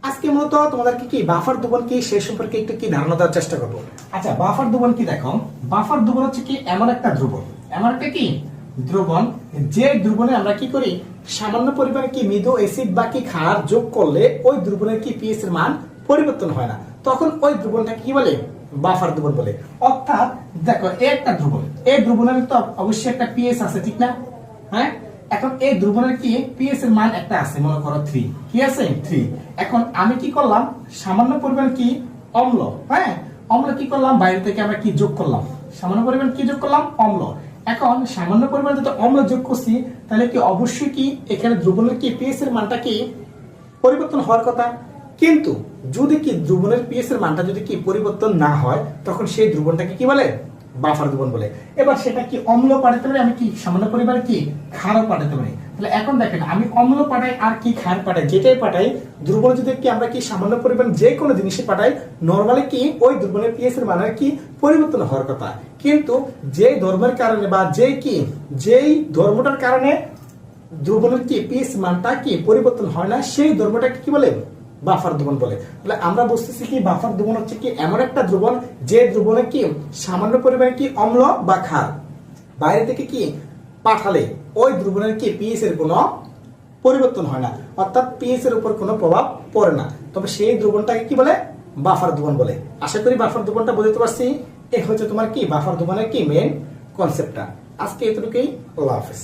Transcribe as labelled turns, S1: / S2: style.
S1: আজকে মূলত তোমাদেরকে কি বাফার দ্রবণ কি সে সম্পর্কে একটু কি ধারণা দেওয়ার চেষ্টা করবো। আচ্ছা, বাফার দ্রবণ কি দেখো, বাফার দ্রবণ হচ্ছে কি এমন একটা দ্রবণ, এমন একটা কি দ্রবণ, যে দ্রবণে আমরা কি করি সামান্য পরিমাণে কি মৃদু অ্যাসিড বা কি ক্ষার যোগ করলে ওই দ্রবণের কি পিএইচ এর মান পরিবর্তন হয় না, তখন ওই দ্রবণটাকে কি বলে বাফার দ্রবণ বলে। অর্থাৎ দেখো এই একটা দ্রবণ, এই দ্রবণের তো অবশ্যই একটা পিএইচ আছে, ঠিক না? হ্যাঁ, এখন এই দ্রবণের কি পিএইচ এর মান একটা আছে, মনে করো 3, কি আছে 3। এখন আমি কি করলাম সামান্য পরিমাণ কি অম্ল, হ্যাঁ অম্ল কি করলাম বাইরে থেকে আমরা কি যোগ করলাম, সামান্য পরিমাণ কি যোগ করলাম অম্ল। এখন সামান্য পরিমাণ যদি অম্ল যোগ করছি তাহলে কি অবশ্যই কি এখানে দ্রবণের কি পিএইচ এর মানটা কি পরিবর্তন হওয়ার কথা। কিন্তু যদি কি দ্রবণের পিএইচ এর মানটা যদি কি পরিবর্তন না হয় তখন সেই দ্রবণটাকে কি বলে বাফার দ্রবণ বলে। এবার সেটা কি অম্ল পাঠাতে পারি, আমি কি সামান্য পরিমাণে কি ক্ষারও পাঠাতে পারি। তাহলে এখন দেখেন আমি অম্ল পাঠাই আর কি ক্ষার পাঠাই, যেটাই পাঠাই দ্রবণ যদি কি আমরা কি সামান্য পরিমাণ যে কোনো জিনিসে পাঠাই নরমালি কি ওই দ্রবণের পিএইচ এর মানের কি পরিবর্তন হওয়ার কথা। কিন্তু যেই ধর্মের কারণে বা যেই ধর্মটার কারণে দ্রবণের কি পিএইচ মানটা কি পরিবর্তন হয় না সেই দ্রব্যটাকে কি বলে বাফার দ্রবণ বলে। তাহলে আমরা বুঝতেছি কি বাফার দ্রবণ হচ্ছে কি এমন একটা দ্রবণ যে দ্রবণে কি সামান্য পরিমাণে কি অম্ল বা ক্ষার বাইরে থেকে কি পাঠালে ওই দ্রবণের কি পিএইচ এর কোনো পরিবর্তন হয় না, অর্থাৎ পিএইচ এর উপর কোনো প্রভাব পড়ে না, তবে সেই দ্রবণটাকে কি বলে বাফার দ্রবণ বলে। আশা করি বাফার দ্রবণটা বুঝতে পারছি। এই হচ্ছে তোমার কি বাফার দ্রবণের কি মেইন কনসেপ্টটা। আজকে এতটুকুই, আল্লাহ হাফেজ।